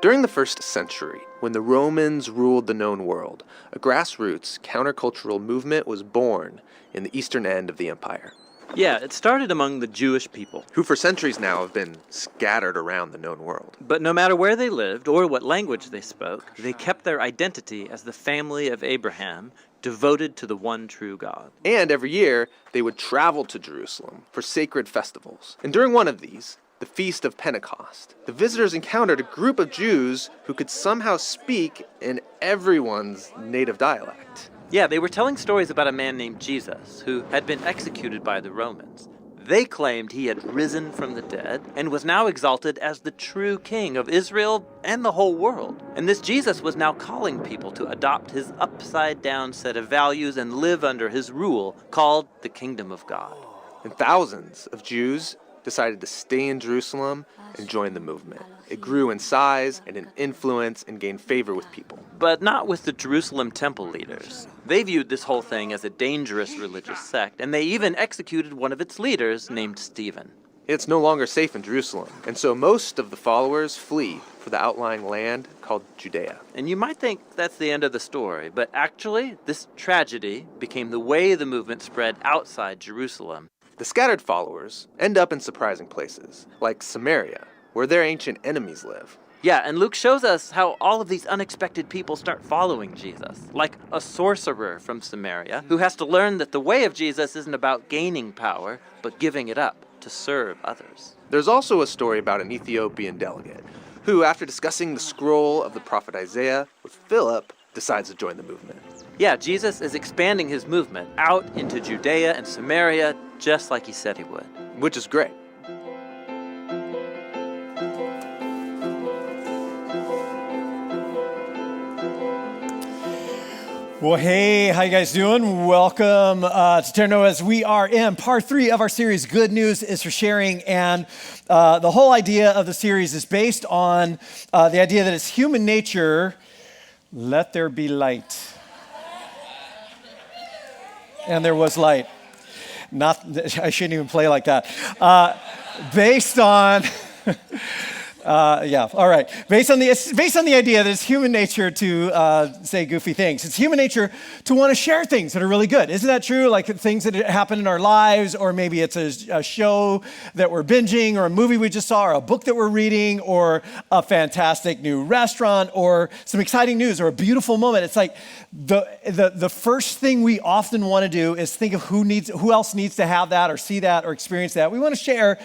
During the first century, when the Romans ruled the known world, a grassroots countercultural movement was born in the eastern end of the empire. Yeah, it started among the Jewish people. Who for centuries now have been scattered around the known world. But no matter where they lived or what language they spoke, they kept their identity as the family of Abraham, devoted to the one true God. And every year, they would travel to Jerusalem for sacred festivals. And during one of these, the Feast of Pentecost, the visitors encountered a group of Jews who could somehow speak in everyone's native dialect. Yeah, they were telling stories about a man named Jesus who had been executed by the Romans. They claimed he had risen from the dead and was now exalted as the true king of Israel and the whole world. And this Jesus was now calling people to adopt his upside-down set of values and live under his rule, called the Kingdom of God. And thousands of Jews decided to stay in Jerusalem and join the movement. It grew in size and in influence and gained favor with people. But not with the Jerusalem temple leaders. They viewed this whole thing as a dangerous religious sect, and they even executed one of its leaders named Stephen. It's no longer safe in Jerusalem, and so most of the followers flee for the outlying land called Judea. And you might think that's the end of the story, but actually, this tragedy became the way the movement spread outside Jerusalem. The scattered followers end up in surprising places, like Samaria, where their ancient enemies live. Yeah, and Luke shows us how all of these unexpected people start following Jesus, like a sorcerer from Samaria who has to learn that the way of Jesus isn't about gaining power, but giving it up to serve others. There's also a story about an Ethiopian delegate who, after discussing the scroll of the prophet Isaiah with Philip, decides to join the movement. Yeah, Jesus is expanding his movement out into Judea and Samaria just like he said he would. Which is great. Well, hey, how you guys doing? Welcome to Terra Nova as we are in part 3 of our series, Good News is for Sharing. And the whole idea of the series is based on the idea that it's human nature, let there be light. And there was light. I shouldn't even play like that. Based on... all right. Based on the idea that it's human nature to say goofy things. It's human nature to want to share things that are really good. Isn't that true? Like things that happen in our lives, or maybe it's a show that we're binging, or a movie we just saw, or a book that we're reading, or a fantastic new restaurant, or some exciting news, or a beautiful moment. It's like the first thing we often want to do is think of who else needs to have that, or see that, or experience that. We want to share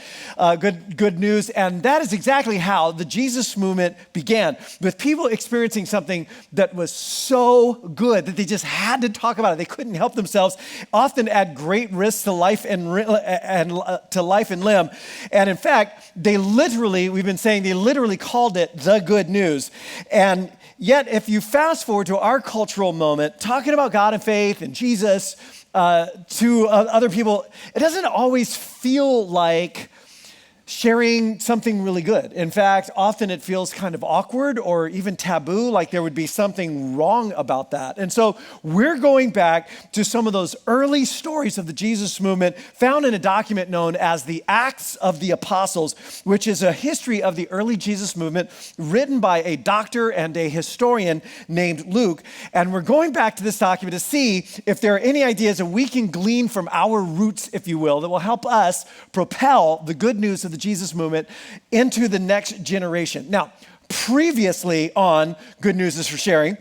good news, and that is exactly how the Jesus movement began, with people experiencing something that was so good that they just had to talk about it. They couldn't help themselves, often at great risk to life and limb. And in fact, they literally called it the good news. And yet, if you fast forward to our cultural moment, talking about God and faith and Jesus to other people, it doesn't always feel like sharing something really good. In fact, often it feels kind of awkward or even taboo, like there would be something wrong about that. And so we're going back to some of those early stories of the Jesus movement found in a document known as the Acts of the Apostles, which is a history of the early Jesus movement written by a doctor and a historian named Luke. And we're going back to this document to see if there are any ideas that we can glean from our roots, if you will, that will help us propel the good news of the Jesus movement into the next generation. Now, previously on Good News is for Sharing,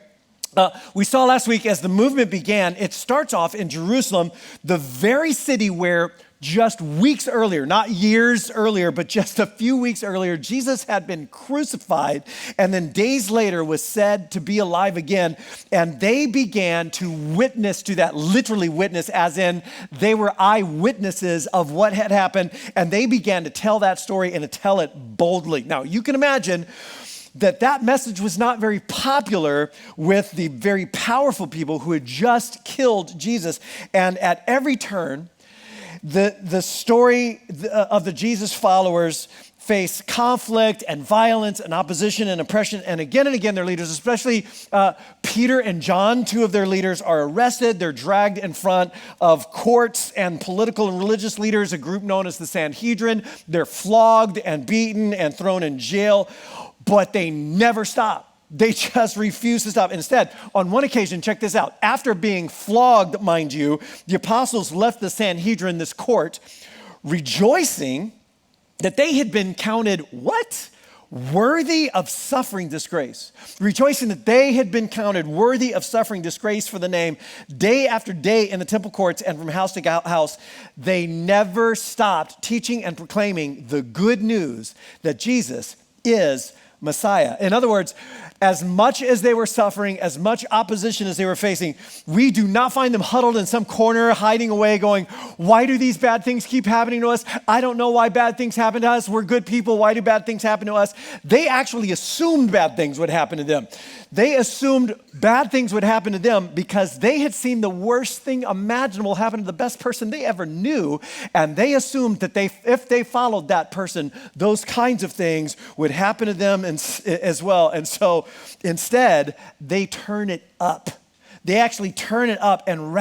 we saw last week as the movement began, it starts off in Jerusalem, the very city where just weeks earlier, not years earlier, but just a few weeks earlier, Jesus had been crucified and then days later was said to be alive again. And they began to witness to that, literally witness, as in they were eyewitnesses of what had happened. And they began to tell that story and to tell it boldly. Now, you can imagine that message was not very popular with the very powerful people who had just killed Jesus. And at every turn, the story of the Jesus followers face conflict and violence and opposition and oppression. And again, their leaders, especially Peter and John, two of their leaders, are arrested. They're dragged in front of courts and political and religious leaders, a group known as the Sanhedrin. They're flogged and beaten and thrown in jail. but they never stop. They just refuse to stop. Instead, on one occasion, check this out. After being flogged, mind you, the apostles left the Sanhedrin, this court, rejoicing that they had been counted what? Worthy of suffering disgrace. Rejoicing that they had been counted worthy of suffering disgrace for the name. Day after day in the temple courts and from house to house, they never stopped teaching and proclaiming the good news that Jesus is Messiah. In other words, as much as they were suffering, as much opposition as they were facing, we do not find them huddled in some corner, hiding away, going, why do these bad things keep happening to us? I don't know why bad things happen to us. We're good people. Why do bad things happen to us? They actually assumed bad things would happen to them. They assumed bad things would happen to them because they had seen the worst thing imaginable happen to the best person they ever knew. And they assumed that if they followed that person, those kinds of things would happen to them as well. And so instead, they turn it up. They actually turn it up and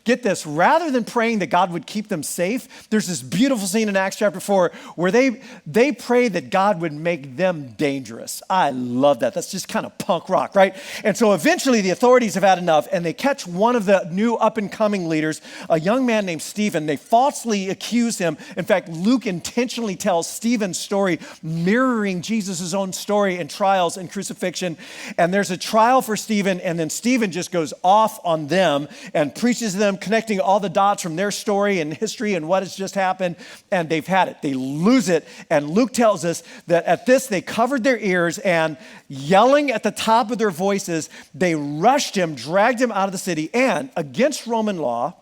get this, rather than praying that God would keep them safe, there's this beautiful scene in Acts chapter 4 where they pray that God would make them dangerous. I love that. That's just kind of punk rock, right? And so eventually the authorities have had enough and they catch one of the new up-and-coming leaders, a young man named Stephen. They falsely accuse him. In fact, Luke intentionally tells Stephen's story, mirroring Jesus' own story and trials and crucifixion. And there's a trial for Stephen, and then Stephen just goes off on them and preaches to them, connecting all the dots from their story and history and what has just happened, and they've had it. They lose it, and Luke tells us that at this, they covered their ears, and yelling at the top of their voices, they rushed him, dragged him out of the city, and against Roman law,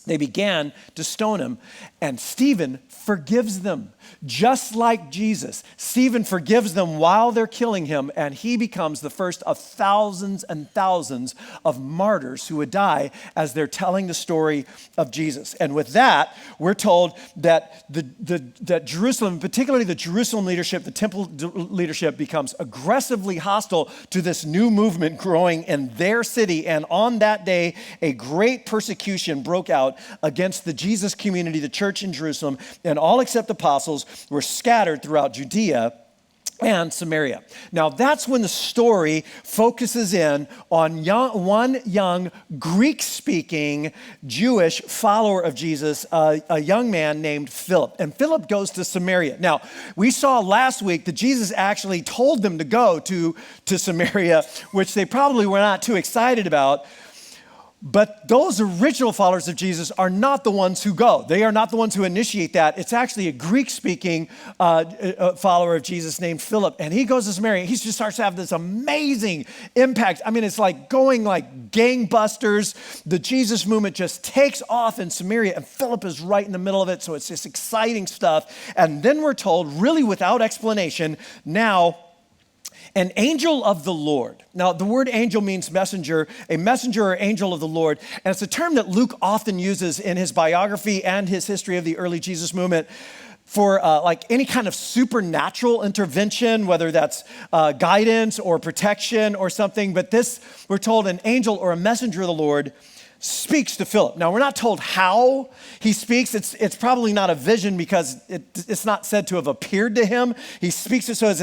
they began to stone him, and Stephen forgives them. Just like Jesus, Stephen forgives them while they're killing him, and he becomes the first of thousands and thousands of martyrs who would die as they're telling the story of Jesus. And with that, we're told that that Jerusalem, particularly the Jerusalem leadership, the temple leadership, becomes aggressively hostile to this new movement growing in their city. And on that day, a great persecution broke out against the Jesus community, the church in Jerusalem, and all except apostles were scattered throughout Judea and Samaria. Now that's when the story focuses in on one young Greek-speaking Jewish follower of Jesus, a young man named Philip. And Philip goes to Samaria. Now, we saw last week that Jesus actually told them to go to Samaria, which they probably were not too excited about. But those original followers of Jesus are not the ones who go. They are not the ones who initiate that. It's actually a Greek-speaking follower of Jesus named Philip. And he goes to Samaria. He just starts to have this amazing impact. I mean, it's like going like gangbusters. The Jesus movement just takes off in Samaria, and Philip is right in the middle of it. So it's just exciting stuff. And then we're told, really without explanation, now, an angel of the Lord. Now, the word angel means messenger, a messenger or angel of the Lord. And it's a term that Luke often uses in his biography and his history of the early Jesus movement for like any kind of supernatural intervention, whether that's guidance or protection or something. But this, we're told, an angel or a messenger of the Lord speaks to Philip. Now, we're not told how he speaks. It's probably not a vision because it's not said to have appeared to him. He speaks it, so is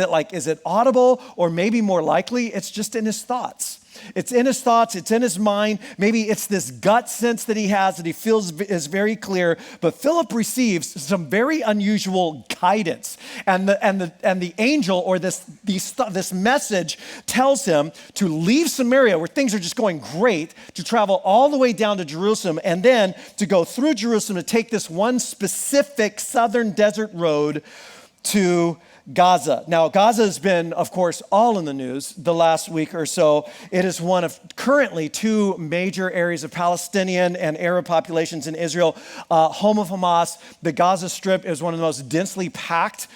it audible, or maybe more likely it's just in his thoughts? It's in his thoughts, it's in his mind. Maybe it's this gut sense that he has that he feels is very clear. But Philip receives some very unusual guidance. And the angel, or this message, tells him to leave Samaria, where things are just going great, to travel all the way down to Jerusalem, and then to go through Jerusalem to take this one specific southern desert road to Gaza. Now, Gaza has been, of course, all in the news the last week or so. It is one of currently two major areas of Palestinian and Arab populations in Israel. Home of Hamas, the Gaza Strip is one of the most densely packed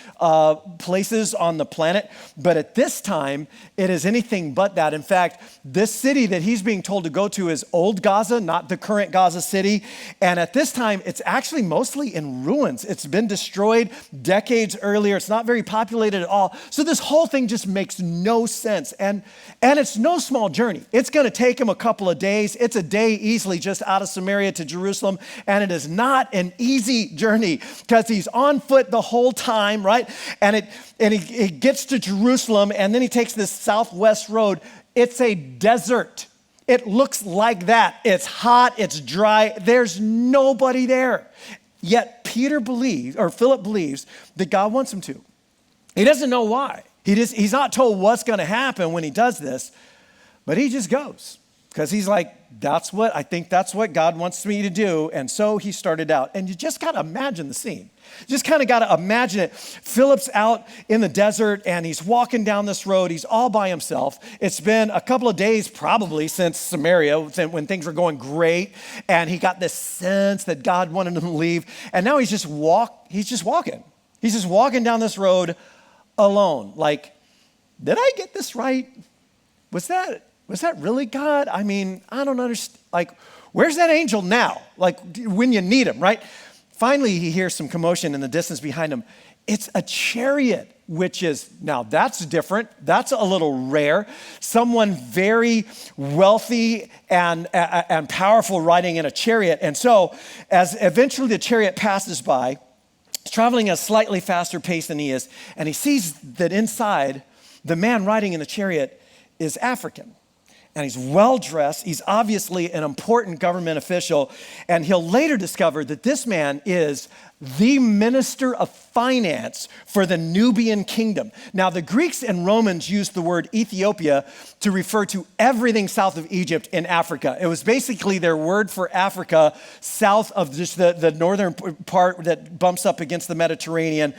places on the planet. But at this time, it is anything but that. In fact, this city that he's being told to go to is Old Gaza, not the current Gaza City. And at this time, it's actually mostly in ruins. It's been destroyed decades earlier. It's not very populated at all. So this whole thing just makes no sense. And it's no small journey. It's going to take him a couple of days. It's a day easily just out of Samaria to Jerusalem. And it is not an easy journey because he's on foot the whole time, right? And he gets to Jerusalem, and then he takes this southwest road. It's a desert. It looks like that. It's hot, it's dry, there's nobody there. Yet Philip believes that God wants him to. He doesn't know why. He's not told what's going to happen when he does this, but he just goes because he's like, I think that's what God wants me to do. And so he started out. And you just got to imagine the scene. Just kind of got to imagine it. Philip's out in the desert and he's walking down this road. He's all by himself. It's been a couple of days probably since Samaria, when things were going great. And he got this sense that God wanted him to leave. And now he's just walking. He's just walking down this road alone. Like, did I get this right? Was that really God? I mean, I don't understand. Like, where's that angel now? Like, when you need him, right? Finally, he hears some commotion in the distance behind him. It's a chariot, now that's different. That's a little rare. Someone very wealthy and powerful riding in a chariot. And so, as eventually the chariot passes by, he's traveling at a slightly faster pace than he is, and he sees that inside, the man riding in the chariot is African. And he's well-dressed. He's obviously an important government official. And he'll later discover that this man is the minister of finance for the Nubian kingdom. Now, the Greeks and Romans used the word Ethiopia to refer to everything south of Egypt in Africa. It was basically their word for Africa, south of just the northern part that bumps up against the Mediterranean.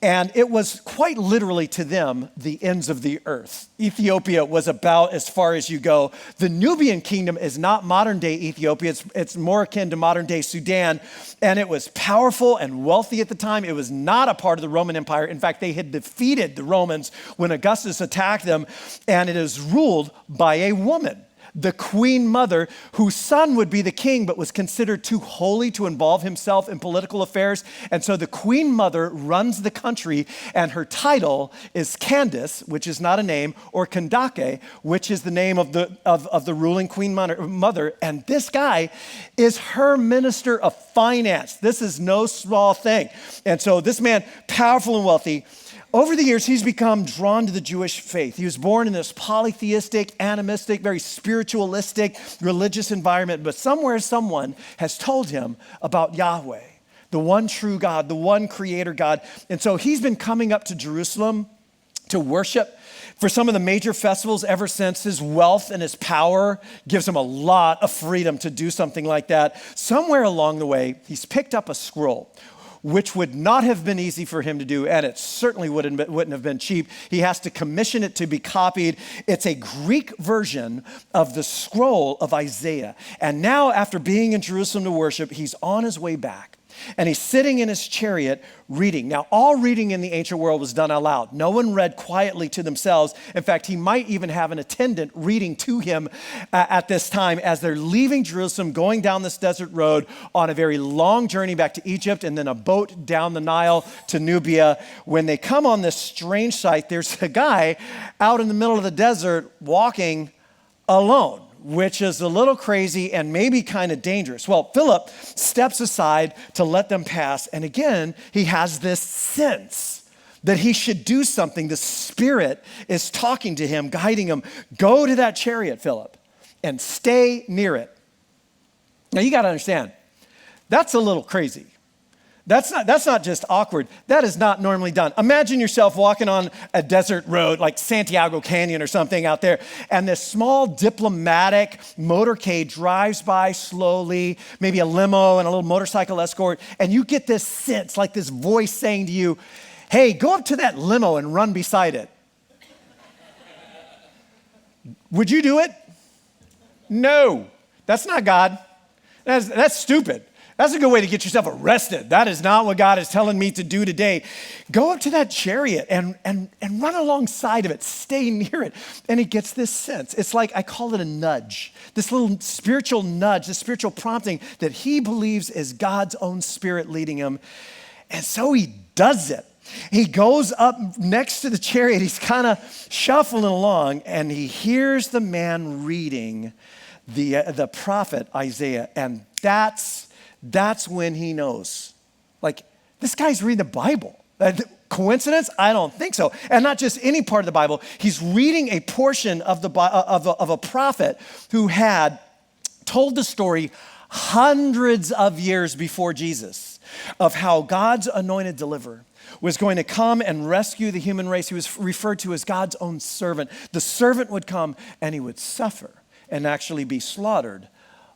And it was quite literally to them the ends of the earth. Ethiopia was about as far as you go. The Nubian kingdom is not modern day Ethiopia. It's more akin to modern day Sudan. And it was powerful and wealthy at the time. It was not a part of the Roman Empire. In fact, they had defeated the Romans when Augustus attacked them. And it is ruled by a woman, the queen mother, whose son would be the king, but was considered too holy to involve himself in political affairs. And so the queen mother runs the country, and her title is Candace, which is not a name, or Kandake, which is the name of the ruling queen mother. And this guy is her minister of finance. This is no small thing. And so this man, powerful and wealthy, over the years, he's become drawn to the Jewish faith. He was born in this polytheistic, animistic, very spiritualistic, religious environment, but somewhere someone has told him about Yahweh, the one true God, the one creator God. And so he's been coming up to Jerusalem to worship for some of the major festivals ever since. His wealth and his power gives him a lot of freedom to do something like that. Somewhere along the way, he's picked up a scroll, which would not have been easy for him to do, and it certainly wouldn't have been cheap. He has to commission it to be copied. It's a Greek version of the scroll of Isaiah. And now, after being in Jerusalem to worship, he's on his way back. And he's sitting in his chariot reading. Now, all reading in the ancient world was done out loud. No one read quietly to themselves. In fact, he might even have an attendant reading to him at this time as they're leaving Jerusalem, going down this desert road on a very long journey back to Egypt, and then a boat down the Nile to Nubia. When they come on this strange sight, there's a guy out in the middle of the desert walking alone, which is a little crazy and maybe kind of dangerous. Well, Philip steps aside to let them pass. And again, he has this sense that he should do something. The Spirit is talking to him, guiding him. Go to that chariot, Philip, and stay near it. Now, you got to understand, that's a little crazy. That's not just awkward. That is not normally done. Imagine yourself walking on a desert road like Santiago Canyon or something out there, and this small diplomatic motorcade drives by slowly, maybe a limo and a little motorcycle escort, and you get this sense, like this voice saying to you, hey, go up to that limo and run beside it. Would you do it? No, that's not God. That's stupid. That's a good way to get yourself arrested. That is not what God is telling me to do today. Go up to that chariot and run alongside of it. Stay near it. And he gets this sense. It's like, I call it a nudge, this little spiritual nudge, this spiritual prompting that he believes is God's own Spirit leading him. And so he does it. He goes up next to the chariot. He's kind of shuffling along, and he hears the man reading the prophet Isaiah. And that's when he knows. Like, this guy's reading the Bible. Coincidence? I don't think so. And not just any part of the Bible. He's reading a portion of a prophet who had told the story hundreds of years before Jesus of how God's anointed deliverer was going to come and rescue the human race. He was referred to as God's own servant. The servant would come and he would suffer and actually be slaughtered,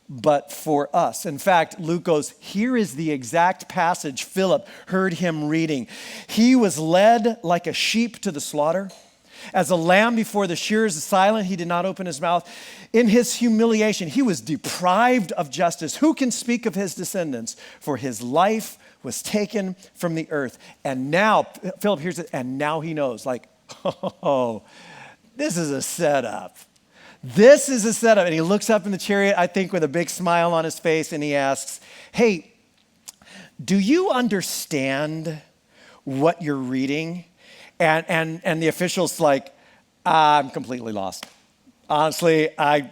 but for us. In fact, Luke goes, here is the exact passage Philip heard him reading. He was led like a sheep to the slaughter. As a lamb before the shearers is silent, he did not open his mouth. In his humiliation, he was deprived of justice. Who can speak of his descendants? For his life was taken from the earth. And now, Philip hears it, and now he knows, like, oh, this is a setup. This is a setup. And he looks up in the chariot, I think with a big smile on his face, and he asks, hey, do you understand what you're reading? And the official's like, I'm completely lost. Honestly, I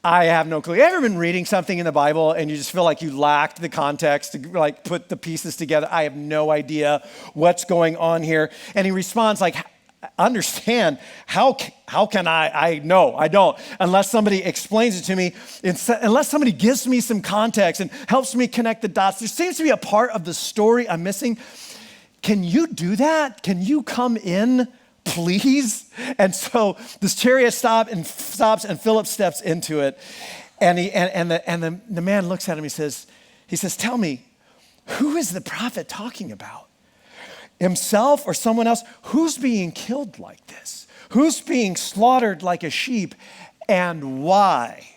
have no clue. You ever been reading something in the Bible and you just feel like you lacked the context to like put the pieces together? I have no idea what's going on here. And he responds like, understand, how can I? No, I don't. Unless somebody explains it to me, unless somebody gives me some context and helps me connect the dots. There seems to be a part of the story I'm missing. Can you do that? Can you come in, please? And so this chariot stops and Philip steps into it. And the man looks at him, he says, tell me, who is the prophet talking about? Himself or someone else? Who's being killed like this? Who's being slaughtered like a sheep, and why?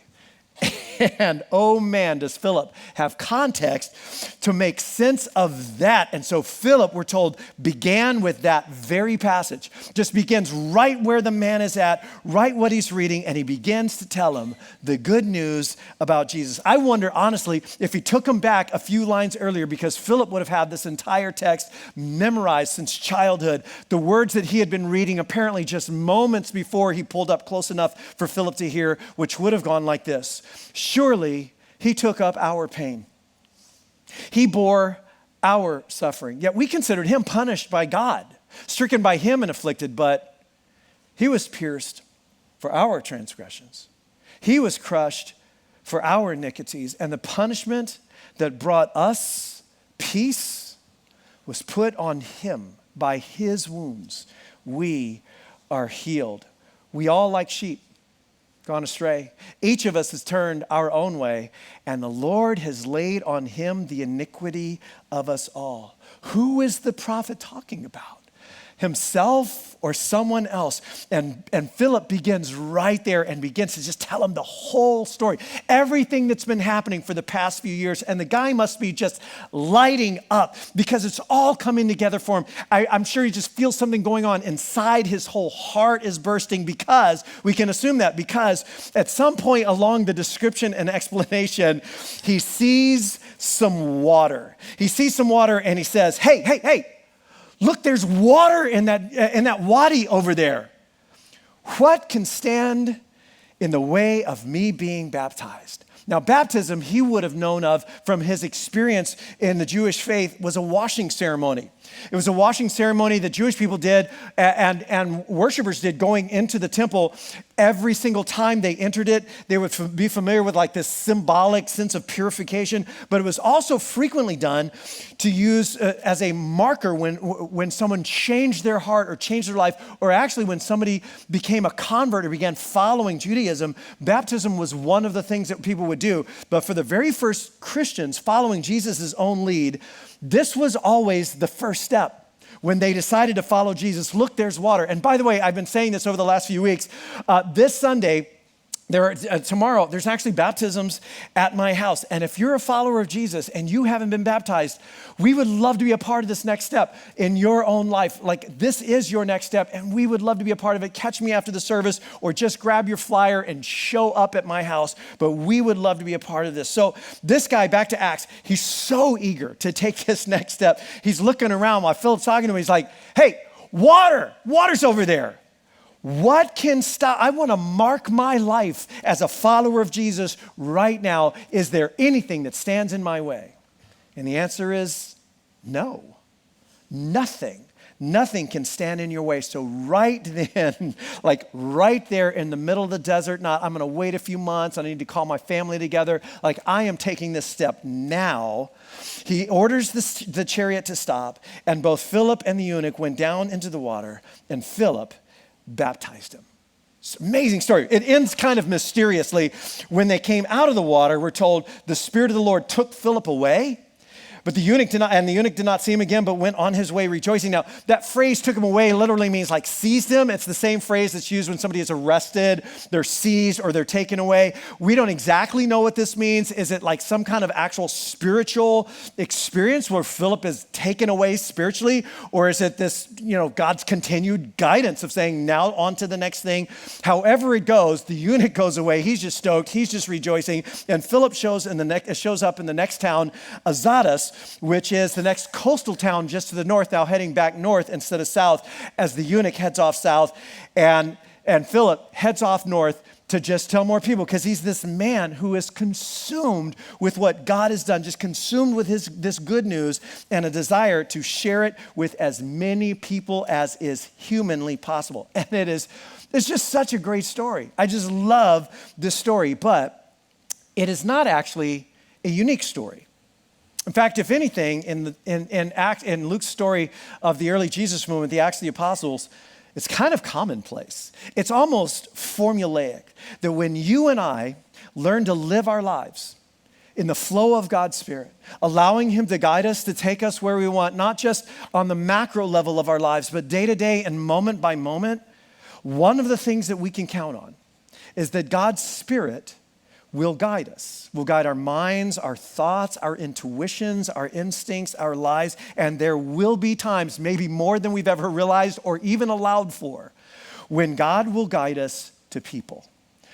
And oh man, does Philip have context to make sense of that. And so Philip, we're told, began with that very passage. Just begins right where the man is at, right what he's reading, and he begins to tell him the good news about Jesus. I wonder, honestly, if he took him back a few lines earlier, because Philip would have had this entire text memorized since childhood. The words that he had been reading apparently just moments before he pulled up close enough for Philip to hear, which would have gone like this. Surely he took up our pain. He bore our suffering. Yet we considered him punished by God, stricken by him and afflicted, but he was pierced for our transgressions. He was crushed for our iniquities, and the punishment that brought us peace was put on him. By his wounds we are healed. We all, like sheep, gone astray. Each of us has turned our own way, and the Lord has laid on him the iniquity of us all. Who is the prophet talking about? Himself or someone else? And Philip begins right there and begins to just tell him the whole story, everything that's been happening for the past few years. And the guy must be just lighting up because it's all coming together for him. I'm sure he just feels something going on inside. His whole heart is bursting, because we can assume that because at some point along the description and explanation, he sees some water. He sees some water and he says, hey, look, there's water in that wadi over there. What can stand in the way of me being baptized? Now, baptism, he would have known of from his experience in the Jewish faith, was a washing ceremony. It was a washing ceremony that Jewish people did and worshipers did going into the temple. Every single time they entered it, they would be familiar with like this symbolic sense of purification, but it was also frequently done to use as a marker when someone changed their heart or changed their life, or actually when somebody became a convert or began following Judaism. Baptism was one of the things that people would do. But for the very first Christians following Jesus' own lead, this was always the first step. When they decided to follow Jesus, look, there's water. And by the way, I've been saying this over the last few weeks. This Sunday, Tomorrow, there's actually baptisms at my house. And if you're a follower of Jesus and you haven't been baptized, we would love to be a part of this next step in your own life. Like, this is your next step, and we would love to be a part of it. Catch me after the service, or just grab your flyer and show up at my house. But we would love to be a part of this. So this guy, back to Acts, he's so eager to take this next step. He's looking around while Philip's talking to him. He's like, hey, water's over there. What can stop? I want to mark my life as a follower of Jesus right now. Is there anything that stands in my way? And the answer is no. Nothing. Nothing can stand in your way. So right then, like right there in the middle of the desert, not I'm going to wait a few months, I need to call my family together. Like, I am taking this step now. He orders the chariot to stop, and both Philip and the eunuch went down into the water, and Philip baptized him. It's an amazing story. It ends kind of mysteriously. When they came out of the water, we're told the Spirit of the Lord took Philip away, but the eunuch did not see him again, but went on his way rejoicing. Now, that phrase, took him away, literally means like seized him. It's the same phrase that's used when somebody is arrested, they're seized, or they're taken away. We don't exactly know what this means. Is it like some kind of actual spiritual experience where Philip is taken away spiritually? Or is it this, God's continued guidance of saying, now on to the next thing? However it goes, the eunuch goes away. He's just stoked. He's just rejoicing. And Philip shows up in the next town, Azotus, which is the next coastal town just to the north, now heading back north instead of south, as the eunuch heads off south, and Philip heads off north to just tell more people, because he's this man who is consumed with what God has done, just consumed with this good news and a desire to share it with as many people as is humanly possible. And it's just such a great story. I just love this story, but it is not actually a unique story. In fact, if anything, in Luke's story of the early Jesus movement, the Acts of the Apostles, it's kind of commonplace. It's almost formulaic that when you and I learn to live our lives in the flow of God's Spirit, allowing Him to guide us, to take us where we want, not just on the macro level of our lives, but day to day and moment by moment, one of the things that we can count on is that God's Spirit will guide us, will guide our minds, our thoughts, our intuitions, our instincts, our lives. And there will be times, maybe more than we've ever realized or even allowed for, when God will guide us to people.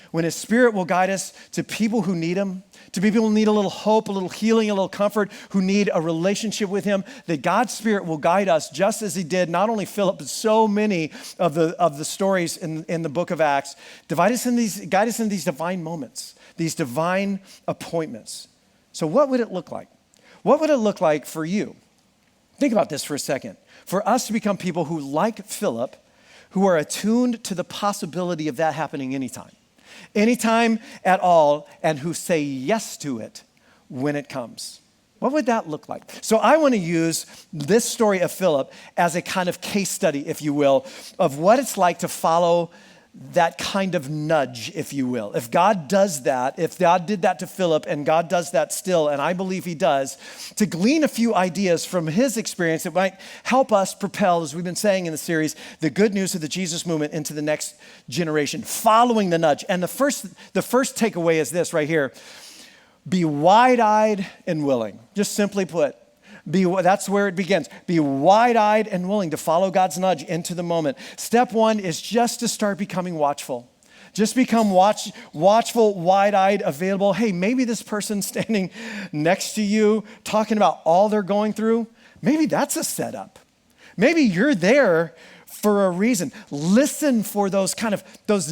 When His Spirit will guide us to people who need Him, to people who need a little hope, a little healing, a little comfort, who need a relationship with Him, that God's Spirit will guide us just as He did not only Philip, but so many of the stories in the book of Acts, guide us in these divine moments, these divine appointments. So what would it look like? What would it look like for you? Think about this for a second. For us to become people who, like Philip, who are attuned to the possibility of that happening anytime at all, and who say yes to it when it comes. What would that look like? So I want to use this story of Philip as a kind of case study, if you will, of what it's like to follow that kind of nudge, if you will. If God does that, if God did that to Philip, and God does that still, and I believe He does, to glean a few ideas from His experience that might help us propel, as we've been saying in the series, the good news of the Jesus movement into the next generation, following the nudge. And the first takeaway is this right here: be wide-eyed and willing. Just simply put, that's where it begins. Be wide-eyed and willing to follow God's nudge into the moment. Step one is just to start becoming watchful. Just become watchful, wide-eyed, available. Hey, maybe this person standing next to you talking about all they're going through, maybe that's a setup. Maybe you're there for a reason. Listen for those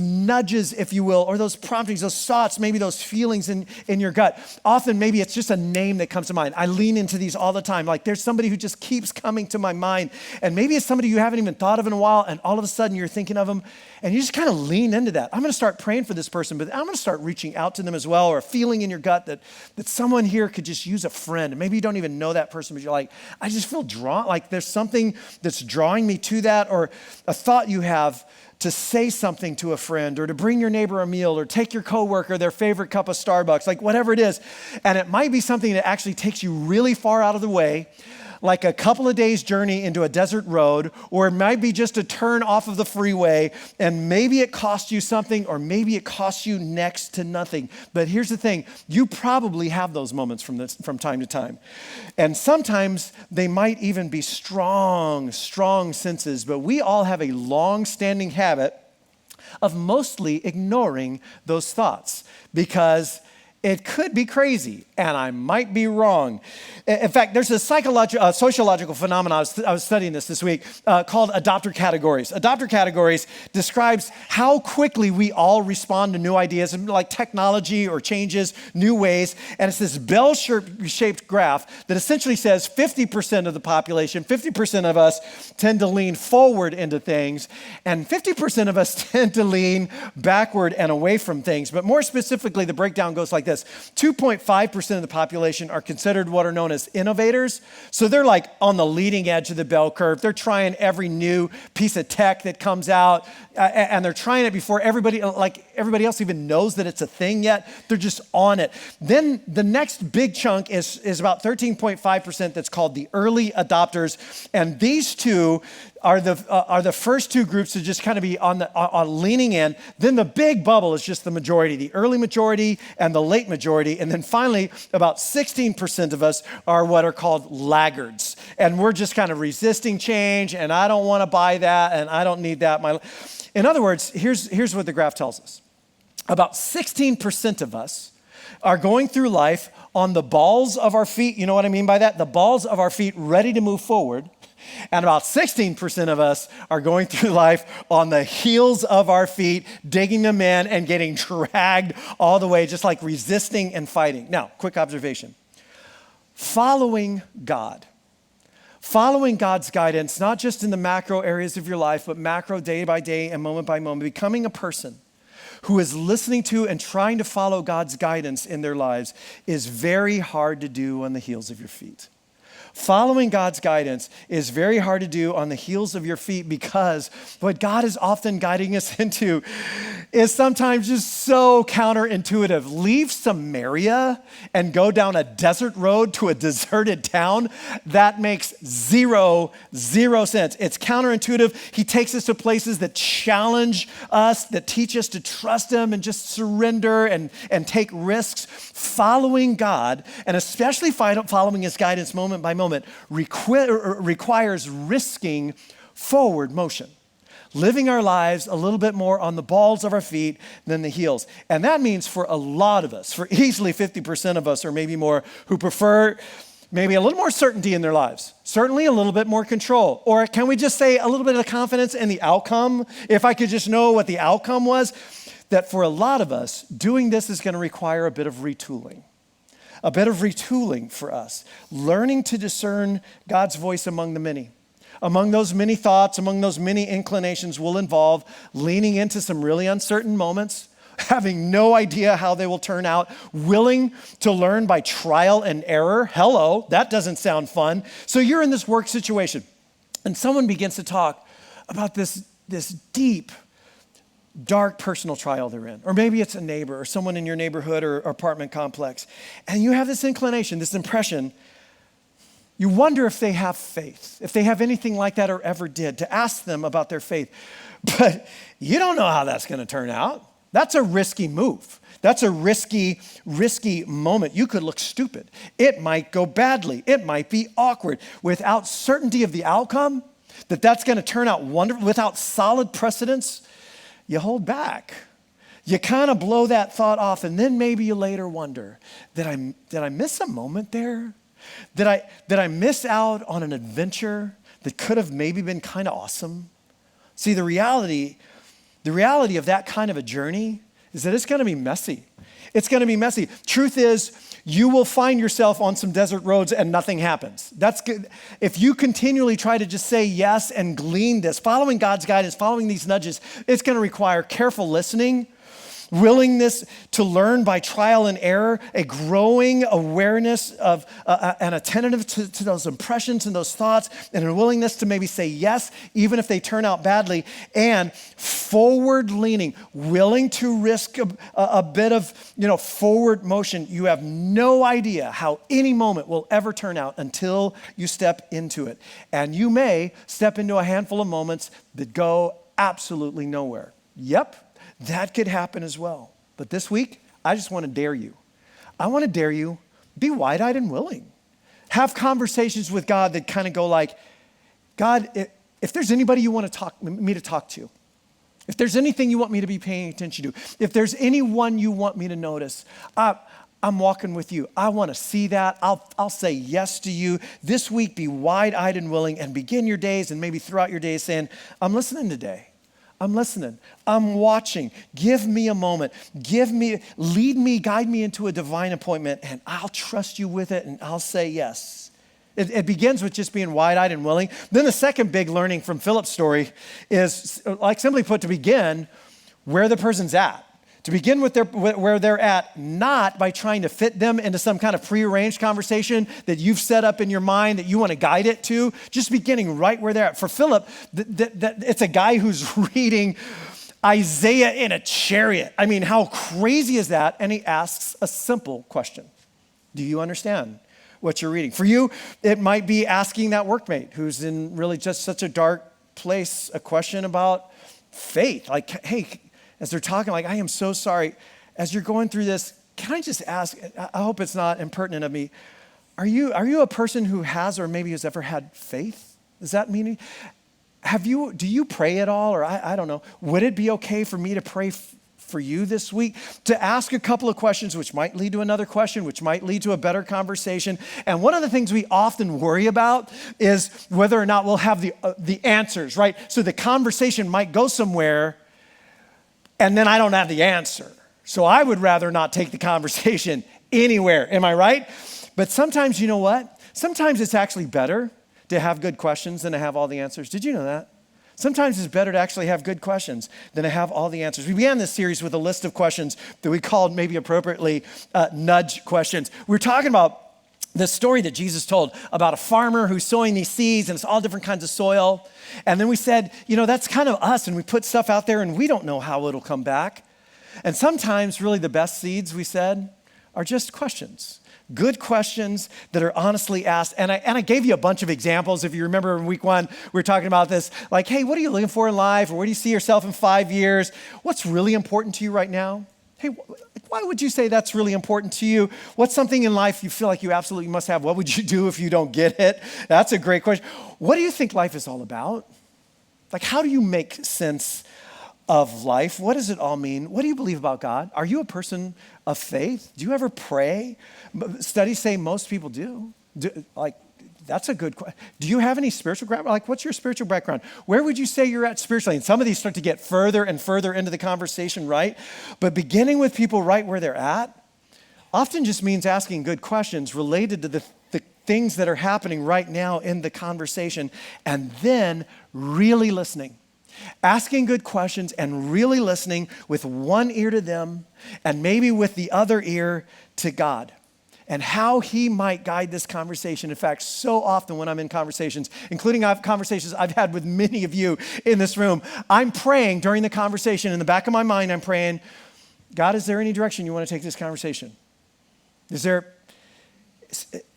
nudges, if you will, or those promptings, those thoughts, maybe those feelings in your gut. Often, maybe it's just a name that comes to mind. I lean into these all the time. Like, there's somebody who just keeps coming to my mind, and maybe it's somebody you haven't even thought of in a while, and all of a sudden you're thinking of them, and you just kind of lean into that. I'm going to start praying for this person, but I'm going to start reaching out to them as well, or a feeling in your gut that someone here could just use a friend. And maybe you don't even know that person, but you're like, I just feel drawn, like there's something that's drawing me to that, or a thought you have to say something to a friend, or to bring your neighbor a meal, or take your coworker their favorite cup of Starbucks, like whatever it is. And it might be something that actually takes you really far out of the way, like a couple of days journey into a desert road, or it might be just a turn off of the freeway, and maybe it costs you something, or maybe it costs you next to nothing. But here's the thing, you probably have those moments from time to time. And sometimes they might even be strong senses, but we all have a long-standing habit of mostly ignoring those thoughts because it could be crazy, and I might be wrong. In fact, there's a sociological phenomenon, I was studying this week, called adopter categories. Adopter categories describes how quickly we all respond to new ideas, like technology or changes, new ways, and it's this bell-shaped graph that essentially says 50% of the population, 50% of us tend to lean forward into things, and 50% of us tend to lean backward and away from things. But more specifically, the breakdown goes like this. 2.5% of the population are considered what are known as innovators. So they're like on the leading edge of the bell curve. They're trying every new piece of tech that comes out, and they're trying it before everybody else even knows that it's a thing yet. They're just on it. Then the next big chunk is about 13.5% that's called the early adopters. And these two are the first two groups to just kind of be on leaning in. Then the big bubble is just the majority, the early majority and the late majority. And then finally, about 16% of us are what are called laggards. And we're just kind of resisting change, and I don't want to buy that, and I don't need that. In other words, here's what the graph tells us. About 16% of us are going through life on the balls of our feet. You know what I mean by that? The balls of our feet ready to move forward. And about 16% of us are going through life on the heels of our feet, digging them in and getting dragged all the way, just like resisting and fighting. Now, quick observation. Following God's guidance, not just in the macro areas of your life, but macro day by day and moment by moment, becoming a person who is listening to and trying to follow God's guidance in their lives is very hard to do on the heels of your feet. Following God's guidance is very hard to do on the heels of your feet because what God is often guiding us into is sometimes just so counterintuitive. Leave Samaria and go down a desert road to a deserted town. That makes zero sense. It's counterintuitive. He takes us to places that challenge us, that teach us to trust Him and just surrender and take risks. Following God, and especially following His guidance moment by moment, requires risking forward motion. Living our lives a little bit more on the balls of our feet than the heels. And that means for a lot of us, for easily 50% of us or maybe more, who prefer maybe a little more certainty in their lives, certainly a little bit more control. Or can we just say a little bit of confidence in the outcome? If I could just know what the outcome was, that for a lot of us, doing this is going to require a bit of retooling. A bit of retooling for us. Learning to discern God's voice among the many. Among those many thoughts, among those many inclinations will involve leaning into some really uncertain moments, having no idea how they will turn out, willing to learn by trial and error. Hello, that doesn't sound fun. So you're in this work situation, and someone begins to talk about this deep, dark personal trial they're in. Or maybe it's a neighbor or someone in your neighborhood or apartment complex. And you have this inclination, this impression. You wonder if they have faith, if they have anything like that or ever did, to ask them about their faith. But you don't know how that's going to turn out. That's a risky move. That's a risky moment. You could look stupid. It might go badly. It might be awkward. Without certainty of the outcome, that's going to turn out wonderful, without solid precedence, you hold back. You kind of blow that thought off, and then maybe you later wonder, did I miss a moment there? Did I miss out on an adventure that could have maybe been kind of awesome? See, the reality of that kind of a journey is that it's going to be messy. It's going to be messy. Truth is, you will find yourself on some desert roads and nothing happens. That's good. If you continually try to just say yes and glean this, following God's guidance, following these nudges, it's going to require careful listening willingness to learn by trial and error, a growing awareness of and attentive to those impressions and those thoughts, and a willingness to maybe say yes, even if they turn out badly, and forward leaning, willing to risk a bit of forward motion. You have no idea how any moment will ever turn out until you step into it. And you may step into a handful of moments that go absolutely nowhere. Yep. That could happen as well. But this week, I just want to dare you. I want to dare you, be wide-eyed and willing. Have conversations with God that kind of go like, God, if there's anybody you want me to talk to, if there's anything you want me to be paying attention to, if there's anyone you want me to notice, I'm walking with you. I want to see that. I'll say yes to you. This week, be wide-eyed and willing and begin your days and maybe throughout your days saying, I'm listening today. I'm listening. I'm watching. Give me a moment. Lead me, guide me into a divine appointment, and I'll trust you with it, and I'll say yes. It begins with just being wide-eyed and willing. Then the second big learning from Philip's story is, like simply put, to begin where the person's at. To begin with where they're at, not by trying to fit them into some kind of prearranged conversation that you've set up in your mind that you want to guide it to, just beginning right where they're at. For Philip, it's a guy who's reading Isaiah in a chariot. I mean, how crazy is that? And he asks a simple question. Do you understand what you're reading? For you, it might be asking that workmate who's in really just such a dark place, a question about faith. Like, hey, as they're talking, like, I am so sorry. As you're going through this, can I just ask, I hope it's not impertinent of me, are you a person who has or maybe has ever had faith? Does that mean, do you pray at all? Or I don't know. Would it be okay for me to pray for you this week? To ask a couple of questions, which might lead to another question, which might lead to a better conversation. And one of the things we often worry about is whether or not we'll have the answers, right? So the conversation might go somewhere and then I don't have the answer. So I would rather not take the conversation anywhere. Am I right? But sometimes, you know what? Sometimes it's actually better to have good questions than to have all the answers. Did you know that? Sometimes it's better to actually have good questions than to have all the answers. We began this series with a list of questions that we called, maybe appropriately, nudge questions. We're talking about the story that Jesus told about a farmer who's sowing these seeds, and it's all different kinds of soil. And then we said, that's kind of us, and we put stuff out there and we don't know how it'll come back. And sometimes really the best seeds, we said, are just questions. Good questions that are honestly asked. And I gave you a bunch of examples. If you remember in week 1, we were talking about this, like, hey, what are you looking for in life? Or where do you see yourself in 5 years? What's really important to you right now? Hey, why would you say that's really important to you? What's something in life you feel like you absolutely must have? What would you do if you don't get it? That's a great question. What do you think life is all about? Like, how do you make sense of life? What does it all mean? What do you believe about God? Are you a person of faith? Do you ever pray? Studies say most people do. That's a good question. Do you have any spiritual background? Like, what's your spiritual background? Where would you say you're at spiritually? And some of these start to get further and further into the conversation, right? But beginning with people right where they're at often just means asking good questions related to the things that are happening right now in the conversation, and then really listening. Asking good questions and really listening with one ear to them and maybe with the other ear to God, and how he might guide this conversation. In fact, so often when I'm in conversations, including conversations I've had with many of you in this room, I'm praying during the conversation. In the back of my mind, I'm praying, God, is there any direction you want to take this conversation? Is there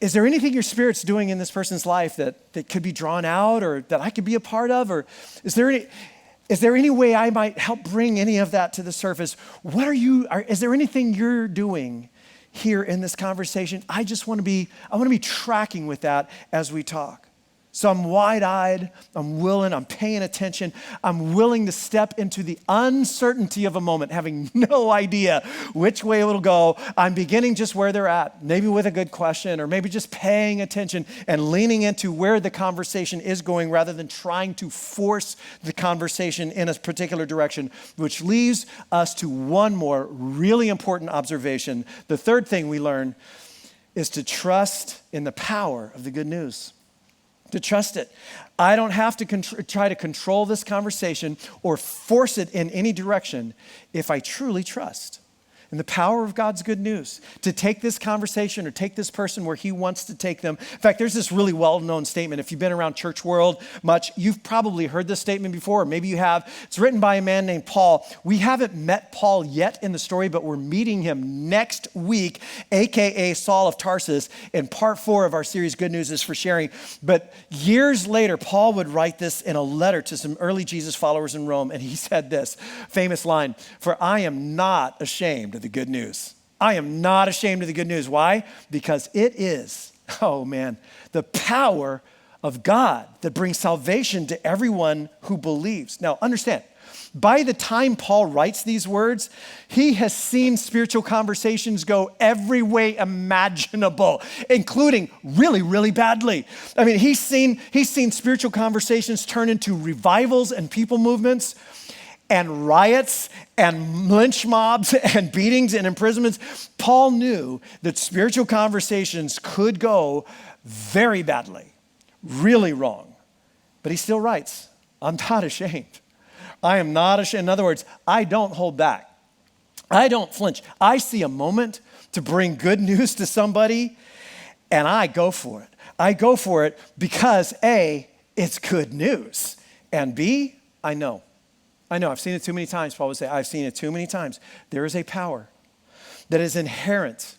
anything your Spirit's doing in this person's life that could be drawn out or that I could be a part of? Or is there any way I might help bring any of that to the surface? Is there anything you're doing here in this conversation? I want to be tracking with that as we talk. So I'm wide-eyed, I'm willing, I'm paying attention, I'm willing to step into the uncertainty of a moment, having no idea which way it'll go. I'm beginning just where they're at, maybe with a good question, or maybe just paying attention and leaning into where the conversation is going rather than trying to force the conversation in a particular direction, which leads us to one more really important observation. The third thing we learn is to trust in the power of the good news. to trust it. I don't have to try to control this conversation or force it in any direction if I truly trust in the power of God's good news to take this conversation or take this person where he wants to take them. In fact, there's this really well-known statement. If you've been around church world much, you've probably heard this statement before, or maybe you have. It's written by a man named Paul. We haven't met Paul yet in the story, but we're meeting him next week, AKA Saul of Tarsus, in part 4 of our series, Good News is for Sharing. But years later, Paul would write this in a letter to some early Jesus followers in Rome, and he said this famous line, "For I am not ashamed of the good news." I am not ashamed of the good news. Why? Because it is, the power of God that brings salvation to everyone who believes. Now, understand, by the time Paul writes these words, he has seen spiritual conversations go every way imaginable, including really, really badly. I mean, he's seen spiritual conversations turn into revivals and people movements, and riots and lynch mobs and beatings and imprisonments. Paul knew that spiritual conversations could go very badly, really wrong. But he still writes, I'm not ashamed. I am not ashamed. In other words, I don't hold back. I don't flinch. I see a moment to bring good news to somebody, and I go for it. I go for it because A, it's good news, and B, I know, I've seen it too many times, Paul would say. I've seen it too many times. There is a power that is inherent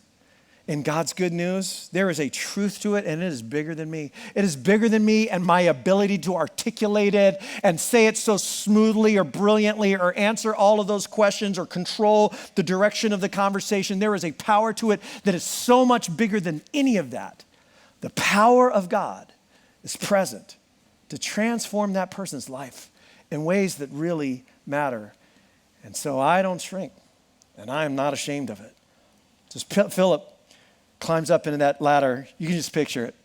in God's good news. There is a truth to it, and it is bigger than me. It is bigger than me and my ability to articulate it and say it so smoothly or brilliantly or answer all of those questions or control the direction of the conversation. There is a power to it that is so much bigger than any of that. The power of God is present to transform that person's life in ways that really matter. And so I don't shrink, and I am not ashamed of it. Just Philip climbs up into that ladder. You can just picture it.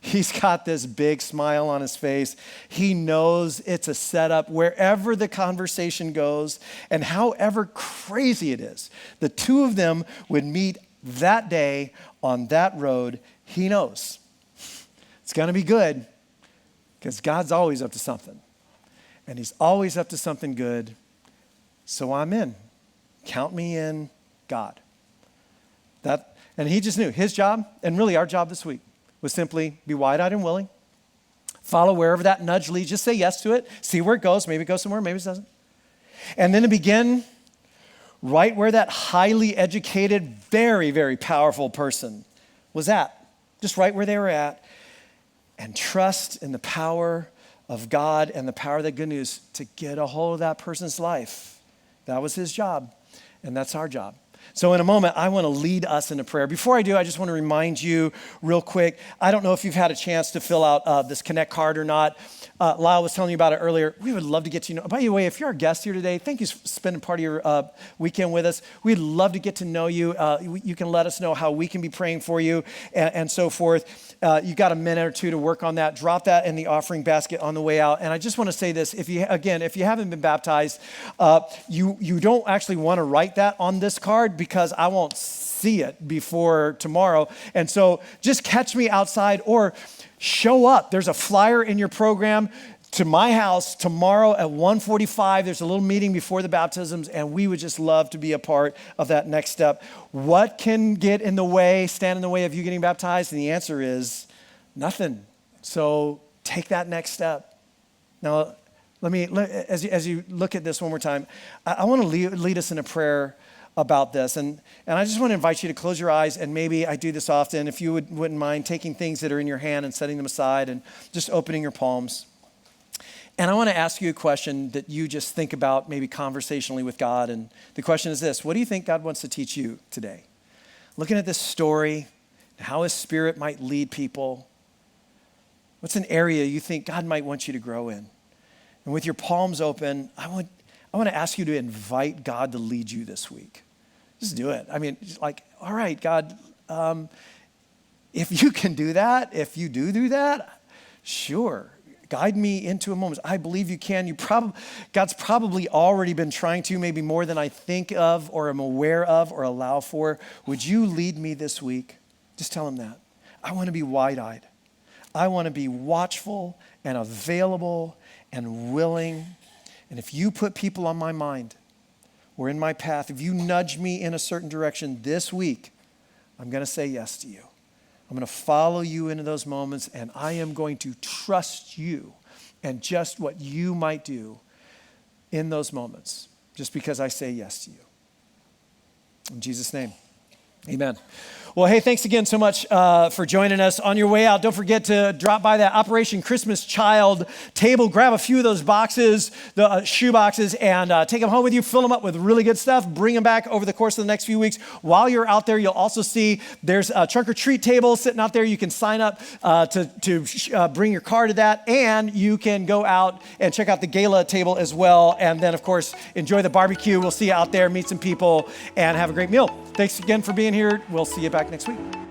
He's got this big smile on his face. He knows it's a setup wherever the conversation goes, and however crazy it is, the two of them would meet that day on that road. He knows it's going to be good because God's always up to something. And he's always up to something good. So I'm in. Count me in, God. And he just knew his job, and really our job this week, was simply be wide-eyed and willing. Follow wherever that nudge leads. Just say yes to it. See where it goes. Maybe it goes somewhere, maybe it doesn't. And then to begin right where that highly educated, very, very powerful person was at. Just right where they were at. And trust in the power of God and the power of the good news to get a hold of that person's life. That was his job, and that's our job. So in a moment, I want to lead us into prayer. Before I do, I just want to remind you real quick, I don't know if you've had a chance to fill out this Connect card or not. Lyle was telling you about it earlier. We would love to get to know. By the way, if you're our guest here today, thank you for spending part of your weekend with us. We'd love to get to know you. You can let us know how we can be praying for you and so forth. You got a minute or two to work on that. Drop that in the offering basket on the way out. And I just want to say this: if you haven't been baptized, you don't actually want to write that on this card because I won't see it before tomorrow. And so just catch me outside or show up. There's a flyer in your program to my house tomorrow at 1:45. There's a little meeting before the baptisms, and we would just love to be a part of that next step. What can get in the way, stand in the way of you getting baptized? And the answer is nothing. So take that next step. Now, as you look at this one more time, I want to lead us in a prayer about this. And I just want to invite you to close your eyes, and maybe I do this often, if you wouldn't mind taking things that are in your hand and setting them aside and just opening your palms. And I want to ask you a question that you just think about maybe conversationally with God. And the question is this: what do you think God wants to teach you today? Looking at this story, how his Spirit might lead people, what's an area you think God might want you to grow in? And with your palms open, I want to ask you to invite God to lead you this week. Just do it. I mean, all right, God, if you can do that, if you do that, sure. Guide me into a moment. I believe you can. God's probably already been trying to, maybe more than I think of or am aware of or allow for. Would you lead me this week? Just tell him that. I want to be wide-eyed. I want to be watchful and available and willing. And if you put people on my mind or in my path, if you nudge me in a certain direction this week, I'm going to say yes to you. I'm going to follow you into those moments, and I am going to trust you and just what you might do in those moments, just because I say yes to you. In Jesus' name, amen. Well, hey, thanks again so much for joining us. On your way out, don't forget to drop by that Operation Christmas Child table. Grab a few of those boxes, the shoe boxes, and take them home with you. Fill them up with really good stuff. Bring them back over the course of the next few weeks. While you're out there, you'll also see there's a trunk or treat table sitting out there. You can sign up to bring your car to that, and you can go out and check out the gala table as well. And then, of course, enjoy the barbecue. We'll see you out there, meet some people, and have a great meal. Thanks again for being here. We'll see you back next week.